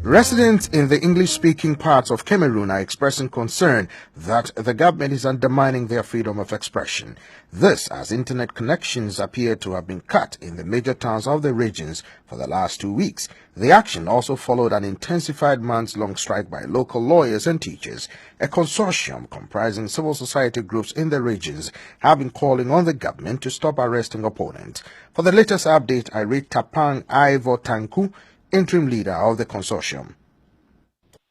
Residents in the English-speaking parts of Cameroon are expressing concern that the government is undermining their freedom of expression. This as internet connections appear to have been cut in the major towns of the regions for the last 2 weeks. The action also followed an intensified months-long strike by local lawyers and teachers. A consortium comprising civil society groups in the regions have been calling on the government to stop arresting opponents. For the latest update, I read Tapang Ivo Tanku, interim leader of the consortium.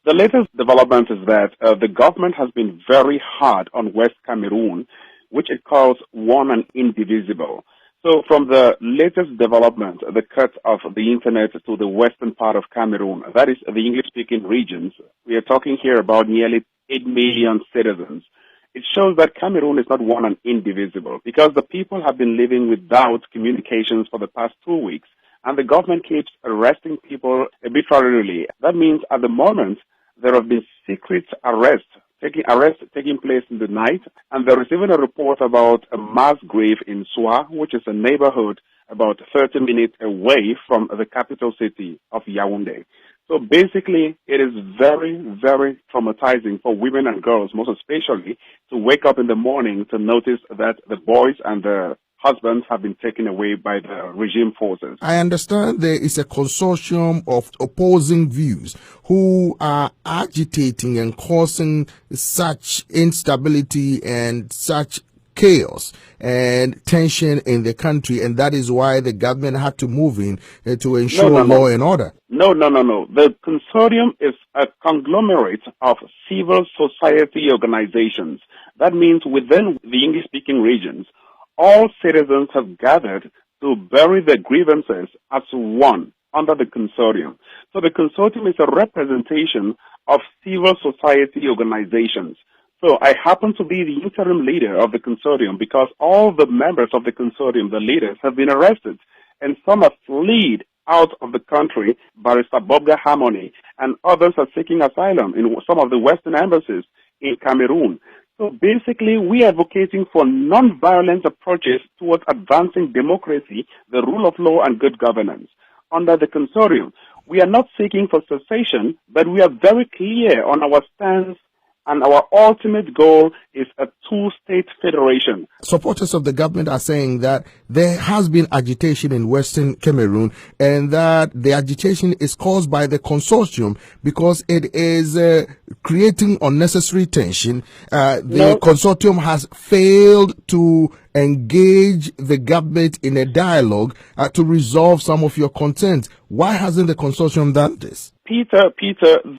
The latest development is that the government has been very hard on West Cameroon, which it calls one and indivisible. So from the latest development, the cut of the internet to the western part of Cameroon, that is the English-speaking regions, we are talking here about nearly 8 million citizens. It shows that Cameroon is not one and indivisible because the people have been living without communications for the past 2 weeks. And the government keeps arresting people arbitrarily. That means at the moment, there have been secret arrests taking place in the night. And there is even a report about a mass grave in Soa, which is a neighborhood about 30 minutes away from the capital city of Yaoundé. So basically, it is very, very traumatizing for women and girls, most especially, to wake up in the morning to notice that the boys and the husbands have been taken away by the regime forces. I understand there is a consortium of opposing views who are agitating and causing such instability and such chaos and tension in the country, and that is why the government had to move in to ensure law and order. No. The consortium is a conglomerate of civil society organizations. That means within the English-speaking regions, all citizens have gathered to bury their grievances as one under the consortium. So the consortium is a representation of civil society organizations. So I happen to be the interim leader of the consortium because all the members of the consortium, the leaders, have been arrested and some have fled out of the country, Barrister Bobga Harmony, and others are seeking asylum in some of the Western embassies in Cameroon. So basically, we are advocating for non-violent approaches towards advancing democracy, the rule of law, and good governance. Under the consortium, we are not seeking for cessation, but we are very clear on our stance, and our ultimate goal is a two-state federation. Supporters of the government are saying that there has been agitation in Western Cameroon and that the agitation is caused by the consortium because it is creating unnecessary tension. The consortium has failed to engage the government in a dialogue to resolve some of your concerns. Why hasn't the consortium done this? Peter,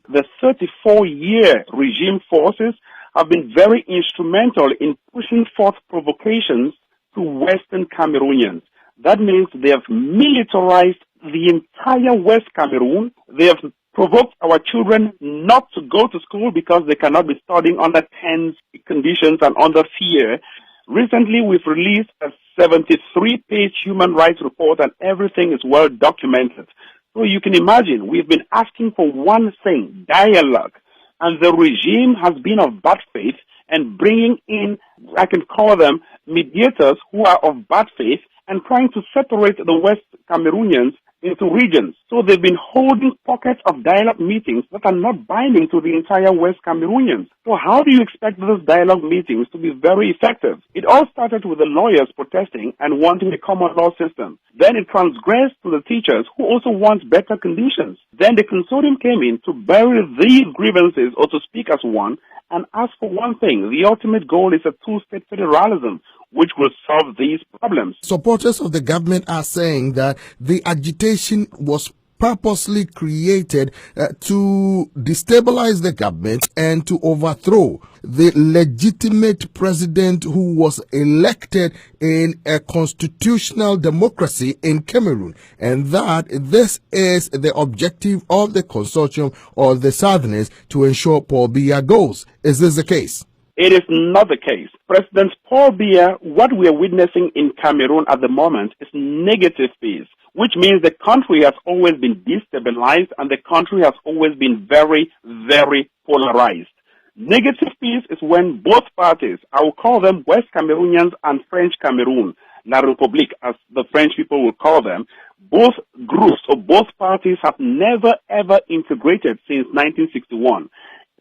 the 34-year regime forces have been very instrumental in pushing forth provocations to Western Cameroonians. That means they have militarized the entire West Cameroon. They have provoked our children not to go to school because they cannot be studying under tense conditions and under fear. Recently, we've released a 73-page human rights report and everything is well documented. So you can imagine, we've been asking for one thing, dialogue. And the regime has been of bad faith and bringing in, I can call them mediators who are of bad faith and trying to separate the West Cameroonians into regions. So they've been holding pockets of dialogue meetings that are not binding to the entire West Cameroonians. So how do you expect those dialogue meetings to be very effective? It all started with the lawyers protesting and wanting a common law system. Then it transgressed to the teachers who also want better conditions. Then the consortium came in to bury these grievances or to speak as one and ask for one thing. The ultimate goal is a two-state federalism, which will solve these problems. Supporters of the government are saying that the agitation was purposely created to destabilize the government and to overthrow the legitimate president who was elected in a constitutional democracy in Cameroon, and that this is the objective of the consortium or the Southerners to ensure Paul Biya goes. Is this the case? It is not the case. President Paul Biya, what we are witnessing in Cameroon at the moment is negative peace, which means the country has always been destabilized and the country has always been very, very polarized. Negative peace is when both parties, I will call them West Cameroonians and French Cameroon, La République, as the French people will call them, both groups or both parties have never ever integrated since 1961.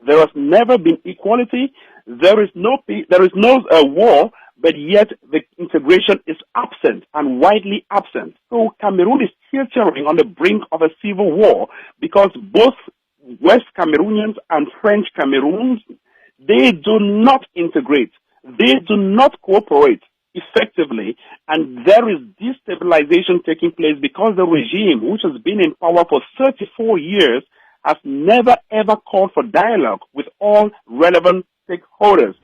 There has never been equality. There is no war, but yet the integration is absent and widely absent. So Cameroon is teetering on the brink of a civil war because both West Cameroonians and French Cameroons, they do not integrate. They do not cooperate effectively, and there is destabilization taking place because the regime, which has been in power for 34 years, has never ever called for dialogue with all relevant stakeholders.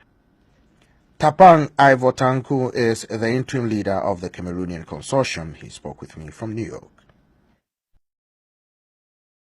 Tapang Ivotanku is the interim leader of the Cameroonian consortium. He spoke with me from New York.